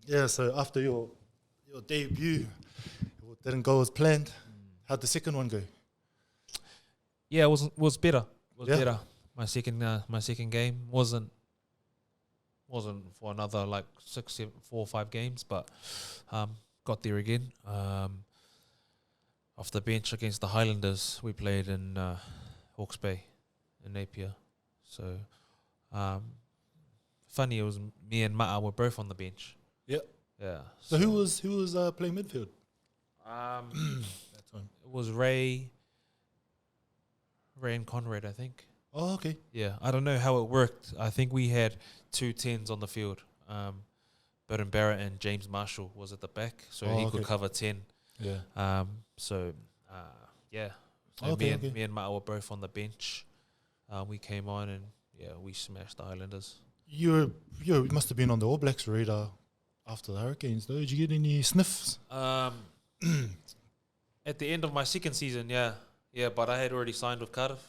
Yeah, so after your debut, it didn't go as planned. How'd the second one go? Yeah, it was better. Was Yeah. better. My second game wasn't for another like 6, 7, 4 or 5 games, but got there again. Off the bench against the Highlanders, we played in Hawke's Bay in Napier. So funny, it was me and Ma'a were both on the bench. Yeah. Yeah. So who was playing midfield? That time it was Ray and Conrad, I think. Oh, okay. Yeah, I don't know how it worked. I think we had 2 10s on the field. Burton Barrett and James Marshall was at the back, so he could cover 10. Yeah. Yeah. So Okay, me and Ma'a were both on the bench. We came on and we smashed the Highlanders. You must have been on the All Blacks radar after the Hurricanes, though. Did you get any sniffs? At the end of my second season, yeah, but I had already signed with Cardiff.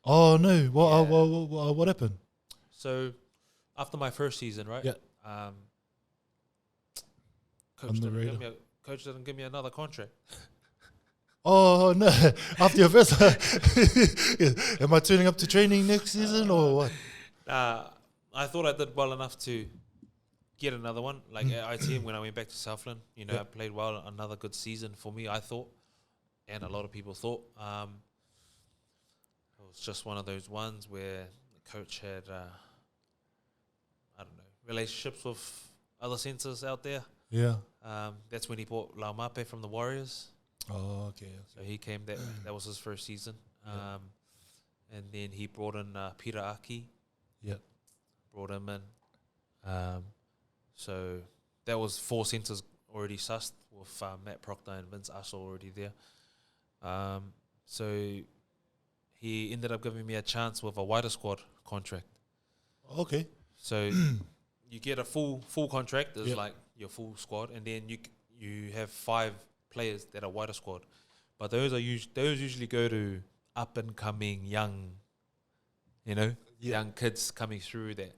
Oh no! What happened? So after my first season, right? Yeah. Coach didn't give me another contract. Oh no! After your first, am I turning up to training next season or what? I thought I did well enough to get another one. Like at ITM when I went back to Southland, I played well. Another good season for me, I thought, and a lot of people thought. It was just one of those ones where the coach had, relationships with other centres out there. Yeah. That's when he bought Laumape from the Warriors. Oh, okay. So he came, that was his first season. And then he brought in Peter Aki. Yeah. Brought him in. So that was 4 centres already sussed with Matt Proctor and Vince Ussell already there. So he ended up giving me a chance with a wider squad contract. Okay. So you get a full contract, is like your full squad, and then you have 5 players that are wider squad, but those usually go to up and coming young, young kids coming through that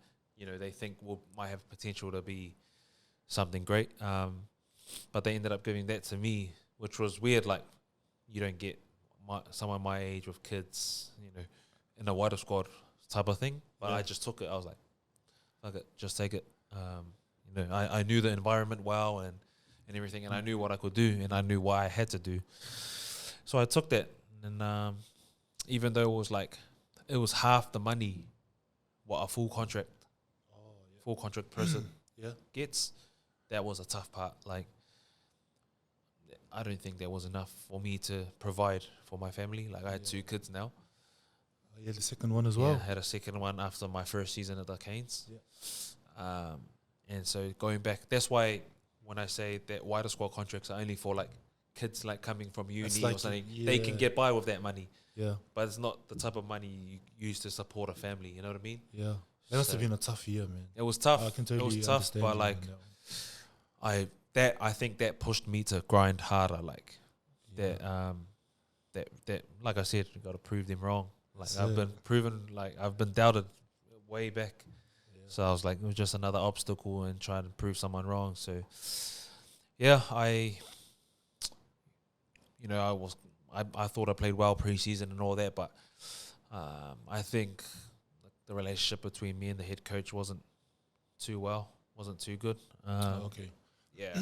they think might have potential to be something great. But they ended up giving that to me, which was weird. Like you don't get someone my age with kids, in a wider squad type of thing. But I just took it. I was like, fuck it, just take it. I knew the environment well and everything, and I knew what I could do, and I knew what I had to do. So I took that, and even though it was half the money what a full contract person gets, that was a tough part. Like, I don't think there was enough for me to provide for my family. Like, I had 2 kids now. You had the second one as well. I had a second one after my first season at the Canes. Yeah. And so going back, that's why when I say that wider squad contracts are only for like kids like coming from uni or something, they can get by with that money. Yeah. But it's not the type of money you use to support a family. You know what I mean? Yeah. That must have been a tough year, man. It was tough. I can totally it was tough, but like I think that pushed me to grind harder. Like that like I said, you got to prove them wrong. Like I've been proven, like I've been doubted way back. Yeah. So I was like, it was just another obstacle and trying to prove someone wrong. So yeah, I thought I played well pre-season and all that, but I think the relationship between me and the head coach wasn't too good. Okay. Yeah.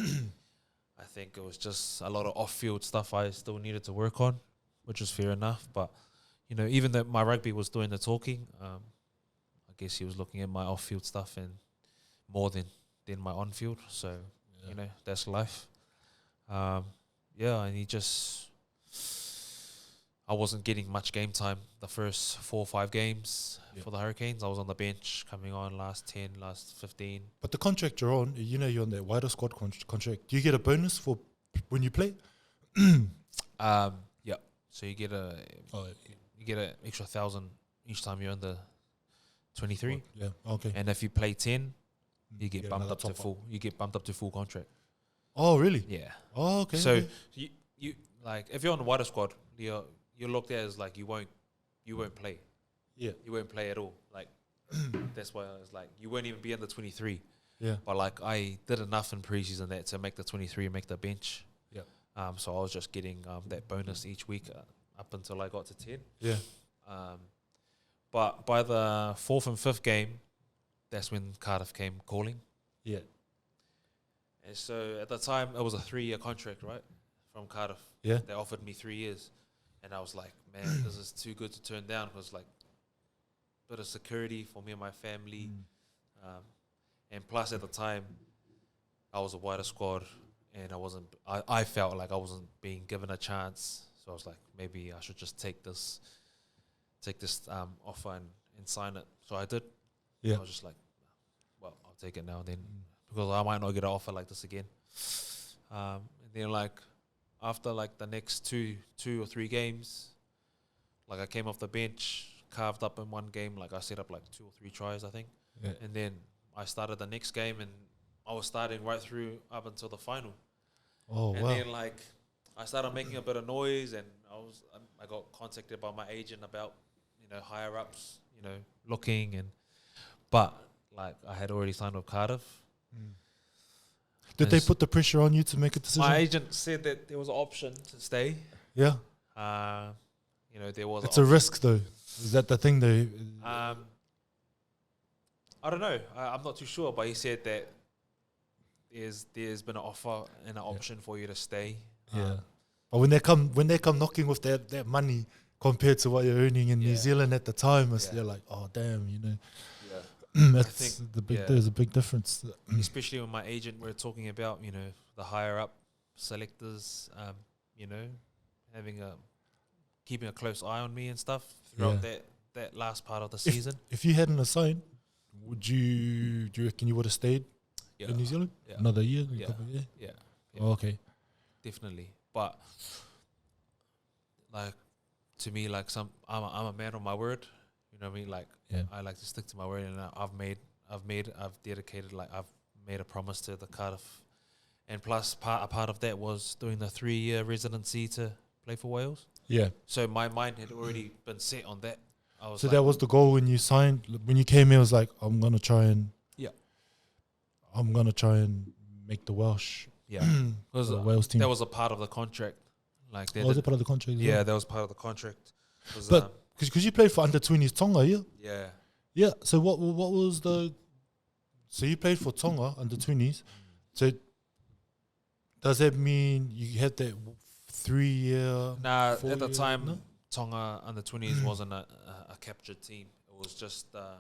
I think it was just a lot of off-field stuff I still needed to work on, which was fair enough. But, even though my rugby was doing the talking, I guess he was looking at my off-field stuff and more than my on-field. So, that's life. And he just... I wasn't getting much game time the first 4 or 5 games for the Hurricanes. I was on the bench coming on last 10, last 15. But the contract you're on, you're on that wider squad contract. Do you get a bonus for when you play? Yeah. So you get an extra 1,000 each time you're on the 23. Yeah. Okay. And if you play 10, you get bumped up to full. You get bumped up to full contract. Oh, really? Yeah. Oh, okay. So you like if you're on the wider squad, you're looked at as like you won't play. Yeah. You won't play at all. Like that's why I was like you won't even be under 23. Yeah. But like I did enough in preseason that to make the 23, make the bench. Yeah. So I was just getting that bonus each week up until I got to 10. Yeah. But by the 4th and 5th game, that's when Cardiff came calling. Yeah. And so at the time, it was a 3-year contract, right, from Cardiff. Yeah. They offered me 3 years. And I was like, man, this is too good to turn down. Because, like, bit of security for me and my family. And plus, at the time, I was a wider squad. And I felt like I wasn't being given a chance. So I was like, maybe I should just take this offer and sign it. So I did. Yeah. I was just like, well, I'll take it now and then, because I might not get an offer like this again. And then like after like the next two or three games, like I came off the bench, carved up in one game, like I set up like 2 or 3 tries, I think. Yeah. And then I started the next game, and I was starting right through up until the final. Oh, and wow. then like I started making a bit of noise, and I got contacted by my agent about, higher ups, looking, but like I had already signed with Cardiff. Did they put the pressure on you to make a decision? My agent said that there was an option to stay. Yeah. There was. It's a risk, though. Is that the thing, though? I don't know. I'm not too sure, but he said that there's been an offer and an option for you to stay. Yeah. But when they come knocking with that money compared to what you're earning in New Zealand at the time, you're like, oh damn, that's there's a big difference. Especially when my agent, we're talking about, the higher up selectors, keeping a close eye on me and stuff throughout that last part of the season. If you hadn't assigned, do you reckon you would have stayed in New Zealand? Yeah. Another year? Yeah. Oh, okay. Definitely. But like, to me, like I'm a man of my word. You know what I mean? Like, I like to stick to my word, and I've dedicated, like I've made a promise to the Cardiff, and plus a part of that was doing the 3-year residency to play for Wales. Yeah. So my mind had already been set on that. So that was the goal when you signed. When you came here, it was like, I'm gonna try and make the Welsh. Yeah, because the Wales team. That was a part of the contract. Like, was it part of the contract? Yeah, that was part of the contract. But because you played for under 20s Tonga, yeah. Yeah. So what was the? So you played for Tonga under 20s. So does that mean you had that 3-year? Nah, at the time, Tonga under 20s wasn't a captured team. It was just the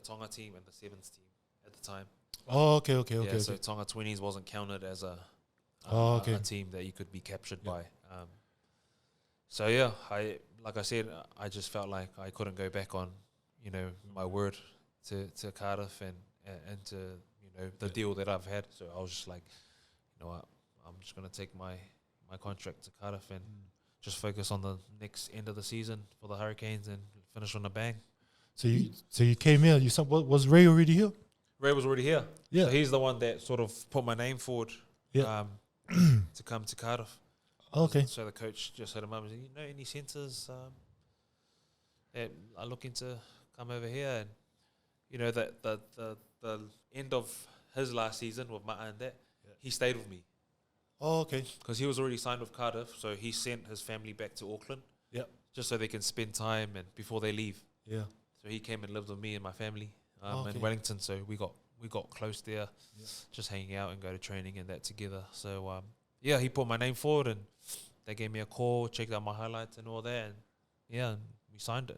Tonga team and the Sevens team at the time. Oh, okay. So Tonga 20s wasn't counted as a team that you could be captured by. So yeah, like I said, I just felt like I couldn't go back on, my word to Cardiff and to the deal that I've had. So I was just like, you know what, I'm just gonna take my contract to Cardiff and just focus on the next end of the season for the Hurricanes and finish on a bang. So you came here. Was Ray already here? Ray was already here. Yeah. So he's the one that sort of put my name forward to come to Cardiff. Okay. So the coach just had him up and said, any centres that are looking to come over here? And, that the end of his last season with Ma'a and that, he stayed with me. Oh, okay. Because he was already signed with Cardiff, so he sent his family back to Auckland. Yep. Just so they can spend time and before they leave. Yeah. So he came and lived with me and my family in Wellington. So we got close there, just hanging out and go to training and that together. So he put my name forward and they gave me a call, checked out my highlights and all that, and we signed it.